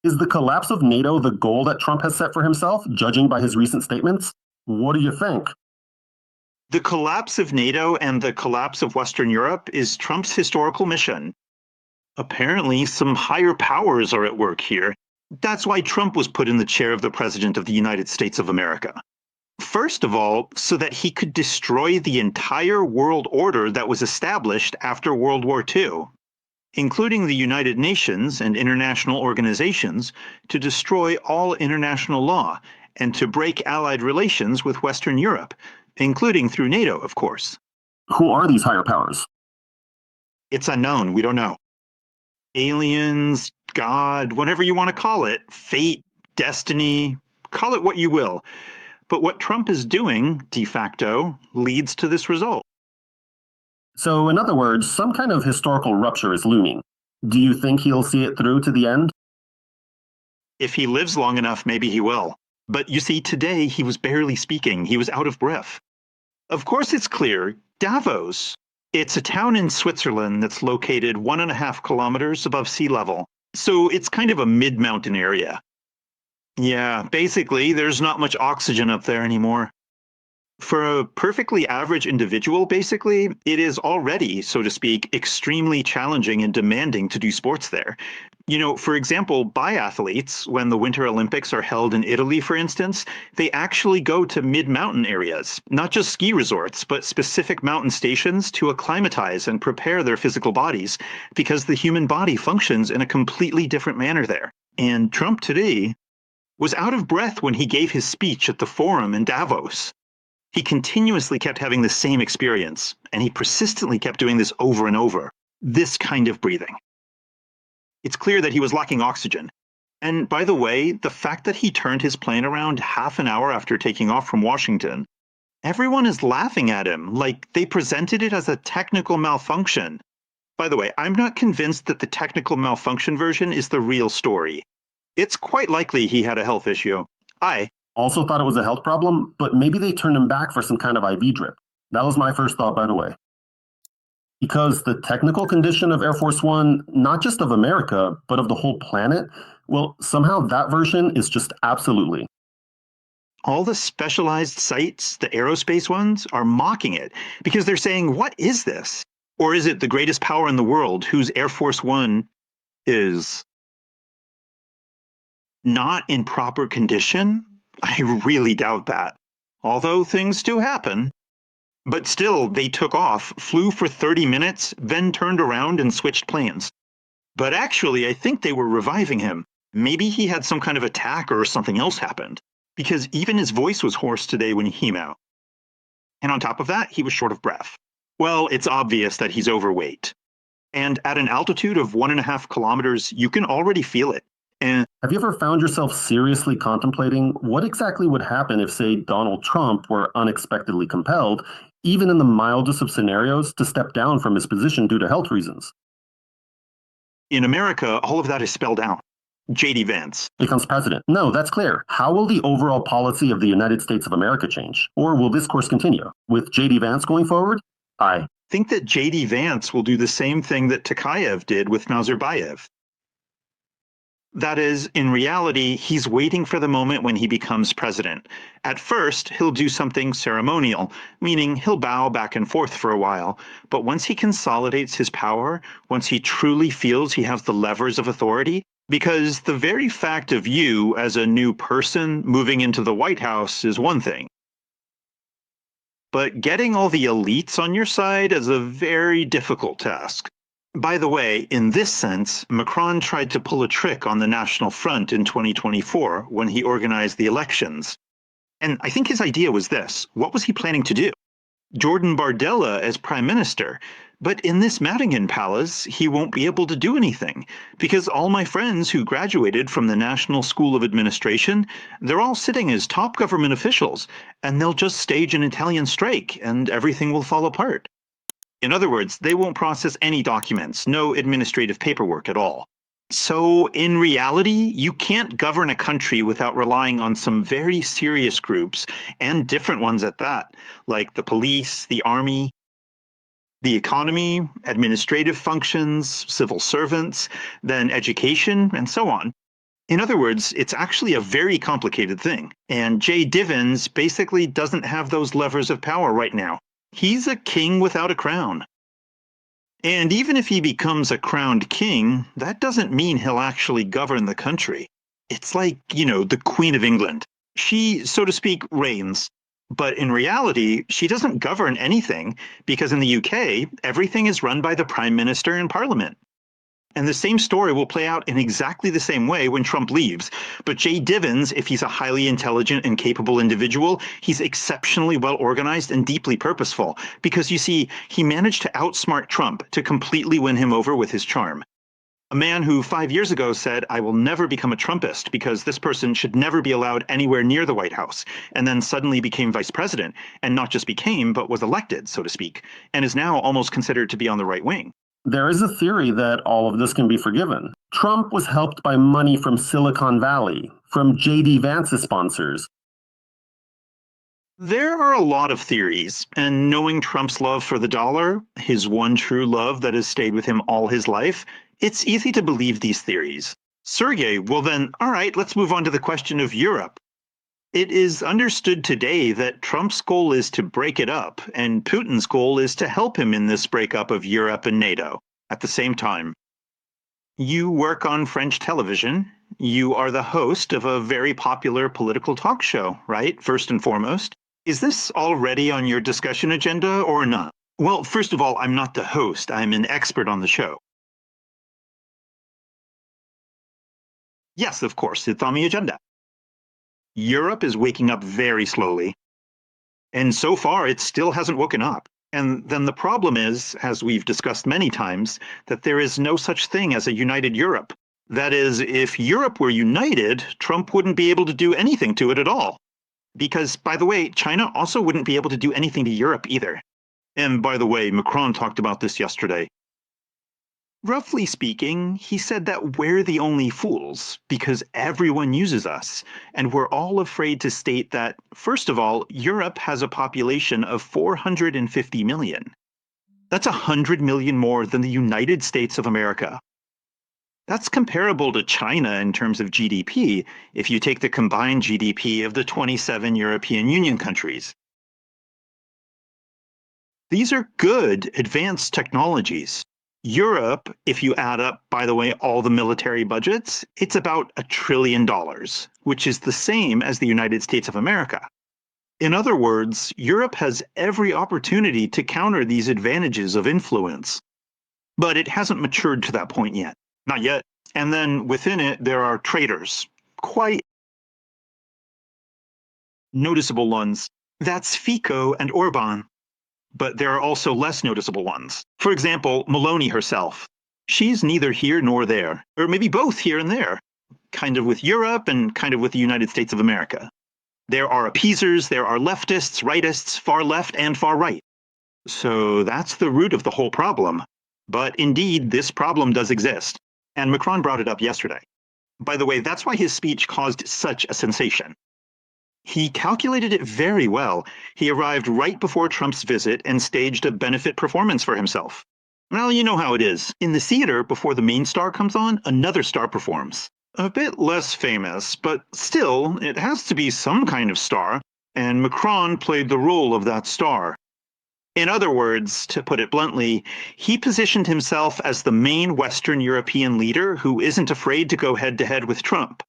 Is the collapse of NATO the goal that Trump has set for himself, judging by his recent statements? What do you think? The collapse of NATO and the collapse of Western Europe is Trump's historical mission. Apparently, some higher powers are at work here. That's why Trump was put in the chair of the President of the United States of America. First of all, so that he could destroy the entire world order that was established after World War II, including the United Nations and international organizations, to destroy all international law and to break Allied relations with Western Europe, including through NATO, of course. Who are these higher powers? It's unknown. We don't know. Aliens, God, whatever you want to call it, fate, destiny, call it what you will. But what Trump is doing, de facto, leads to this result. So, in other words, some kind of historical rupture is looming. Do you think he'll see it through to the end? If he lives long enough, maybe he will. But you see, today he was barely speaking. He was out of breath. Of course, it's clear. Davos. It's a town in Switzerland that's located 1.5 kilometers above sea level. So it's kind of a mid-mountain area. Yeah, basically, there's not much oxygen up there anymore. For a perfectly average individual, basically, it is already, so to speak, extremely challenging and demanding to do sports there. You know, for example, biathletes, when the Winter Olympics are held in Italy, for instance, they actually go to mid-mountain areas, not just ski resorts, but specific mountain stations to acclimatize and prepare their physical bodies, because the human body functions in a completely different manner there. And Trump today was out of breath when he gave his speech at the forum in Davos. He continuously kept having the same experience, and he persistently kept doing this over and over, this kind of breathing. It's clear that he was lacking oxygen. And by the way, the fact that he turned his plane around half an hour after taking off from Washington, everyone is laughing at him, like they presented it as a technical malfunction. By the way, I'm not convinced that the technical malfunction version is the real story. It's quite likely he had a health issue. I Also thought it was a health problem, but maybe they turned him back for some kind of IV drip. That was my first thought, by the way. Because the technical condition of Air Force One, not just of America, but of the whole planet, well, somehow that version is just absolutely. All the specialized sites, the aerospace ones, are mocking it because they're saying, what is this? Or is it the greatest power in the world whose Air Force One is not in proper condition? I really doubt that. Although things do happen. But still, they took off, flew for 30 minutes, then turned around and switched planes. But actually, I think they were reviving him. Maybe he had some kind of attack or something else happened, because even his voice was hoarse today when he came out. And on top of that, he was short of breath. Well, it's obvious that he's overweight. And at an altitude of 1.5 kilometers, you can already feel it. And Have you ever found yourself seriously contemplating what exactly would happen if, say, Donald Trump were unexpectedly compelled, even in the mildest of scenarios, to step down from his position due to health reasons? in America, all of that is spelled out. J.D. Vance. Becomes president. No, that's clear. How will the overall policy of the United States of America change? Or will this course continue? With J.D. Vance going forward? I Think that J.D. Vance will do the same thing that Tokayev did with Nazarbayev. That is, in reality, he's waiting for the moment when he becomes president. At first, he'll do something ceremonial, meaning he'll bow back and forth for a while. But once he consolidates his power, once he truly feels he has the levers of authority, because the very fact of you as a new person moving into the White House is one thing. But getting all the elites on your side is a very difficult task. By the way, in this sense, Macron tried to pull a trick on the National Front in 2024 when he organized the elections. And I think his idea was this. What was he planning to do? Jordan Bardella as prime minister. But in this Madigan Palace, he won't be able to do anything, because all my friends who graduated from the National School of Administration, they're all sitting as top government officials, and they'll just stage an Italian strike, and everything will fall apart. In other words, they won't process any documents, no administrative paperwork at all. So in reality, you can't govern a country without relying on some very serious groups, and different ones at that, like the police, the army, the economy, administrative functions, civil servants, then education, and so on. In other words, it's actually a very complicated thing. And Jay Divins basically doesn't have those levers of power right now. He's a king without a crown. And even if he becomes a crowned king, that doesn't mean he'll actually govern the country. It's like, the Queen of England. She, so to speak, reigns. But in reality, she doesn't govern anything because in the UK, everything is run by the Prime Minister and Parliament. And the same story will play out in exactly the same way when Trump leaves. But Jay Divins, if he's a highly intelligent and capable individual, he's exceptionally well organized and deeply purposeful. Because you see, he managed to outsmart Trump to completely win him over with his charm. A man who 5 years ago said, I will never become a Trumpist because this person should never be allowed anywhere near the White House, and then suddenly became vice president, and not just became, but was elected, so to speak, and is now almost considered to be on the right wing. There is a theory that all of this can be forgiven. Trump was helped by money from Silicon Valley, from J.D. Vance's sponsors. There are a lot of theories, and knowing Trump's love for the dollar, his one true love that has stayed with him all his life, it's easy to believe these theories. Sergei, well then, all right, let's move on to the question of Europe. It is understood today that Trump's goal is to break it up, and Putin's goal is to help him in this breakup of Europe and NATO at the same time. You work on French television. You are the host of a very popular political talk show, right? First and foremost. Is this already on your discussion agenda or not? Well, first of all, I'm not the host. I'm an expert on the show. Yes, of course, it's on the agenda. Europe is waking up very slowly. And so far, it still hasn't woken up. And then the problem is, as we've discussed many times, that there is no such thing as a united Europe. That is, if Europe were united, Trump wouldn't be able to do anything to it at all. Because, by the way, China also wouldn't be able to do anything to Europe either. And by the way, Macron talked about this yesterday. Roughly speaking, he said that we're the only fools because everyone uses us, and we're all afraid to state that, first of all, Europe has a population of 450 million. That's 100 million more than the United States of America. That's comparable to China in terms of GDP if you take the combined GDP of the 27 European Union countries. These are good, advanced technologies. Europe, if you add up, by the way, all the military budgets, it's about $1 trillion, which is the same as the United States of America. In other words, Europe has every opportunity to counter these advantages of influence. But it hasn't matured to that point yet. Not yet. And then within it, there are traitors. Quite noticeable ones. That's Fico and Orban. But there are also less noticeable ones. For example, Meloni herself. She's neither here nor there, or maybe both here and there, kind of with Europe and kind of with the United States of America. There are appeasers, there are leftists, rightists, far left and far right. So that's the root of the whole problem. But indeed, this problem does exist. And Macron brought it up yesterday. By the way, that's why his speech caused such a sensation. He calculated it very well. He arrived right before Trump's visit and staged a benefit performance for himself. Well, you know how it is. In the theater, before the main star comes on, another star performs. A bit less famous, but still, it has to be some kind of star, and Macron played the role of that star. In other words, to put it bluntly, he positioned himself as the main Western European leader who isn't afraid to go head-to-head with Trump.